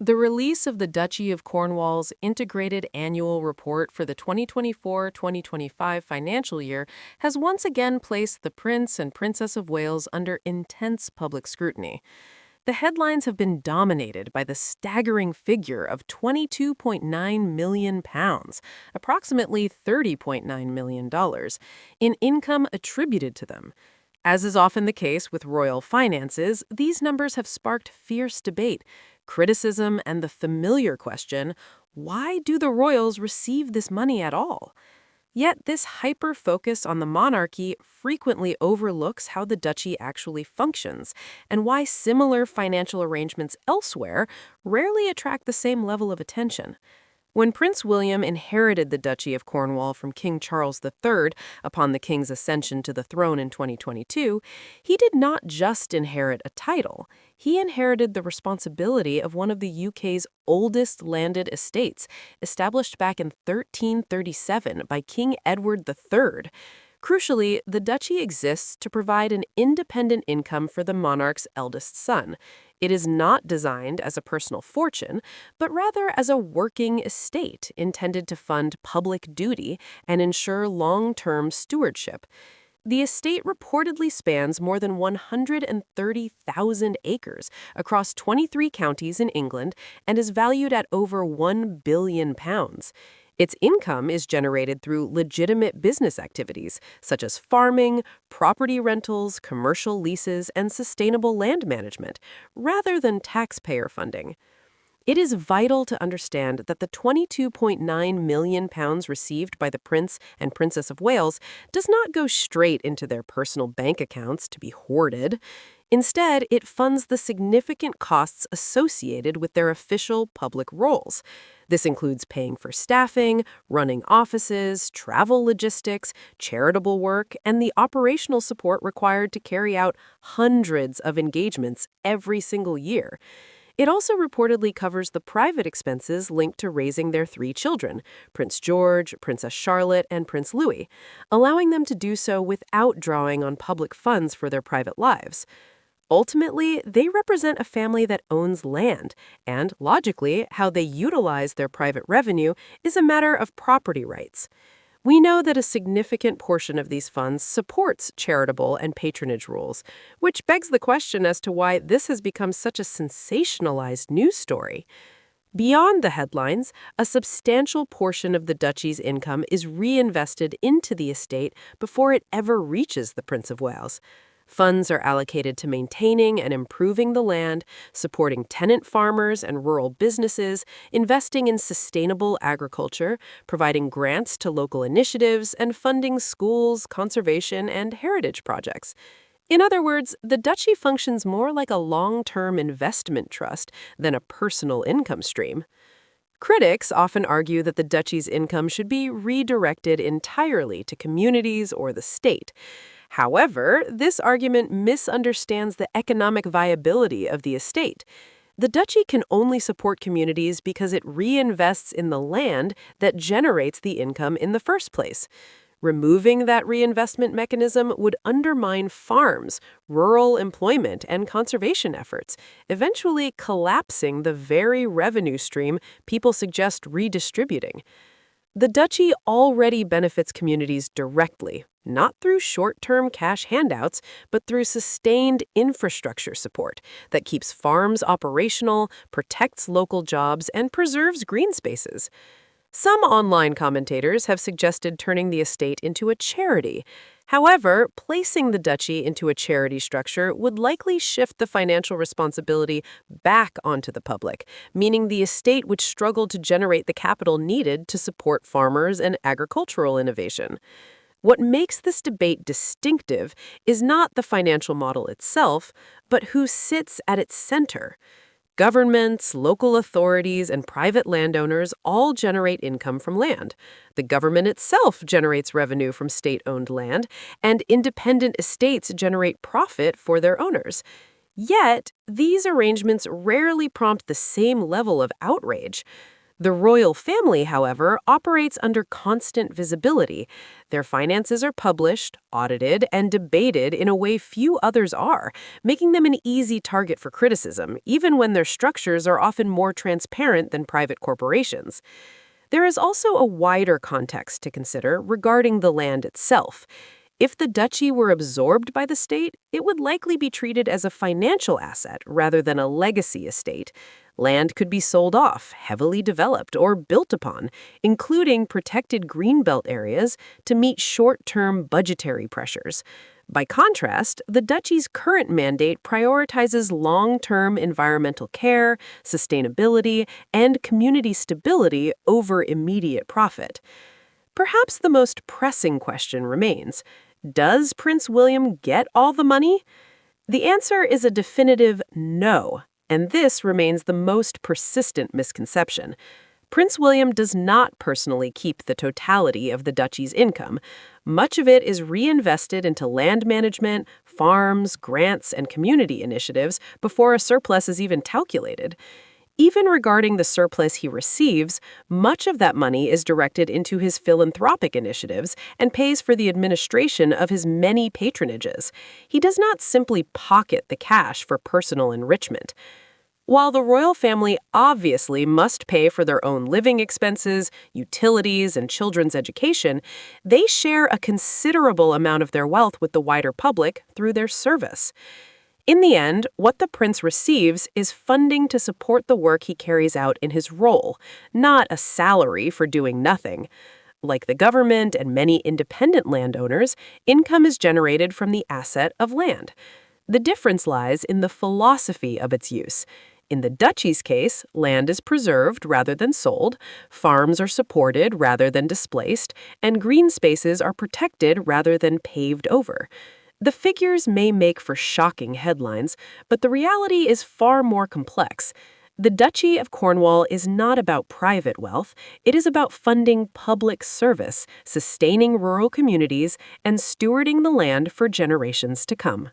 The release of the Duchy of Cornwall's integrated annual report for the 2024-2025 financial year has once again placed the Prince and Princess of Wales under intense public scrutiny. The headlines have been dominated by the staggering figure of £22.9 million, approximately $30.9 million, in income attributed to them. As is often the case with royal finances, these numbers have sparked fierce debate, criticism, and the familiar question, why do the royals receive this money at all? Yet this hyper-focus on the monarchy frequently overlooks how the duchy actually functions and why similar financial arrangements elsewhere rarely attract the same level of attention. When Prince William inherited the Duchy of Cornwall from King Charles III upon the king's ascension to the throne in 2022, he did not just inherit a title. He inherited the responsibility of one of the UK's oldest landed estates, established back in 1337 by King Edward III. Crucially, the duchy exists to provide an independent income for the monarch's eldest son. It is not designed as a personal fortune, but rather as a working estate intended to fund public duty and ensure long-term stewardship. The estate reportedly spans more than 130,000 acres across 23 counties in England and is valued at over £1 billion. Its income is generated through legitimate business activities, such as farming, property rentals, commercial leases, and sustainable land management, rather than taxpayer funding. It is vital to understand that the £22.9 million received by the Prince and Princess of Wales does not go straight into their personal bank accounts to be hoarded. Instead, it funds the significant costs associated with their official public roles. This includes paying for staffing, running offices, travel logistics, charitable work, and the operational support required to carry out hundreds of engagements every single year. It also reportedly covers the private expenses linked to raising their 3 children, Prince George, Princess Charlotte, and Prince Louis, allowing them to do so without drawing on public funds for their private lives. Ultimately, they represent a family that owns land, and, logically, how they utilize their private revenue is a matter of property rights. We know that a significant portion of these funds supports charitable and patronage rules, which begs the question as to why this has become such a sensationalized news story. Beyond the headlines, a substantial portion of the duchy's income is reinvested into the estate before it ever reaches the Prince of Wales. Funds are allocated to maintaining and improving the land, supporting tenant farmers and rural businesses, investing in sustainable agriculture, providing grants to local initiatives, and funding schools, conservation, and heritage projects. In other words, the duchy functions more like a long-term investment trust than a personal income stream. Critics often argue that the duchy's income should be redirected entirely to communities or the state. However, this argument misunderstands the economic viability of the estate. The duchy can only support communities because it reinvests in the land that generates the income in the first place. Removing that reinvestment mechanism would undermine farms, rural employment, and conservation efforts, eventually collapsing the very revenue stream people suggest redistributing. The duchy already benefits communities directly, not through short-term cash handouts, but through sustained infrastructure support that keeps farms operational, protects local jobs, and preserves green spaces. Some online commentators have suggested turning the estate into a charity. However, placing the duchy into a charity structure would likely shift the financial responsibility back onto the public, meaning the estate would struggle to generate the capital needed to support farmers and agricultural innovation. What makes this debate distinctive is not the financial model itself, but who sits at its center. Governments, local authorities, and private landowners all generate income from land. The government itself generates revenue from state-owned land, and independent estates generate profit for their owners. Yet, these arrangements rarely prompt the same level of outrage. The royal family, however, operates under constant visibility. Their finances are published, audited, and debated in a way few others are, making them an easy target for criticism, even when their structures are often more transparent than private corporations. There is also a wider context to consider regarding the land itself. If the duchy were absorbed by the state, it would likely be treated as a financial asset rather than a legacy estate. Land could be sold off, heavily developed, or built upon, including protected greenbelt areas to meet short-term budgetary pressures. By contrast, the duchy's current mandate prioritizes long-term environmental care, sustainability, and community stability over immediate profit. Perhaps the most pressing question remains: does Prince William get all the money? The answer is a definitive no, and this remains the most persistent misconception. Prince William does not personally keep the totality of the duchy's income. Much of it is reinvested into land management, farms, grants, and community initiatives before a surplus is even calculated. Even regarding the surplus he receives, much of that money is directed into his philanthropic initiatives and pays for the administration of his many patronages. He does not simply pocket the cash for personal enrichment. While the royal family obviously must pay for their own living expenses, utilities, and children's education, they share a considerable amount of their wealth with the wider public through their service. In the end, what the prince receives is funding to support the work he carries out in his role, not a salary for doing nothing. Like the government and many independent landowners, income is generated from the asset of land. The difference lies in the philosophy of its use. In the duchy's case, land is preserved rather than sold, farms are supported rather than displaced, and green spaces are protected rather than paved over. The figures may make for shocking headlines, but the reality is far more complex. The Duchy of Cornwall is not about private wealth. It is about funding public service, sustaining rural communities, and stewarding the land for generations to come.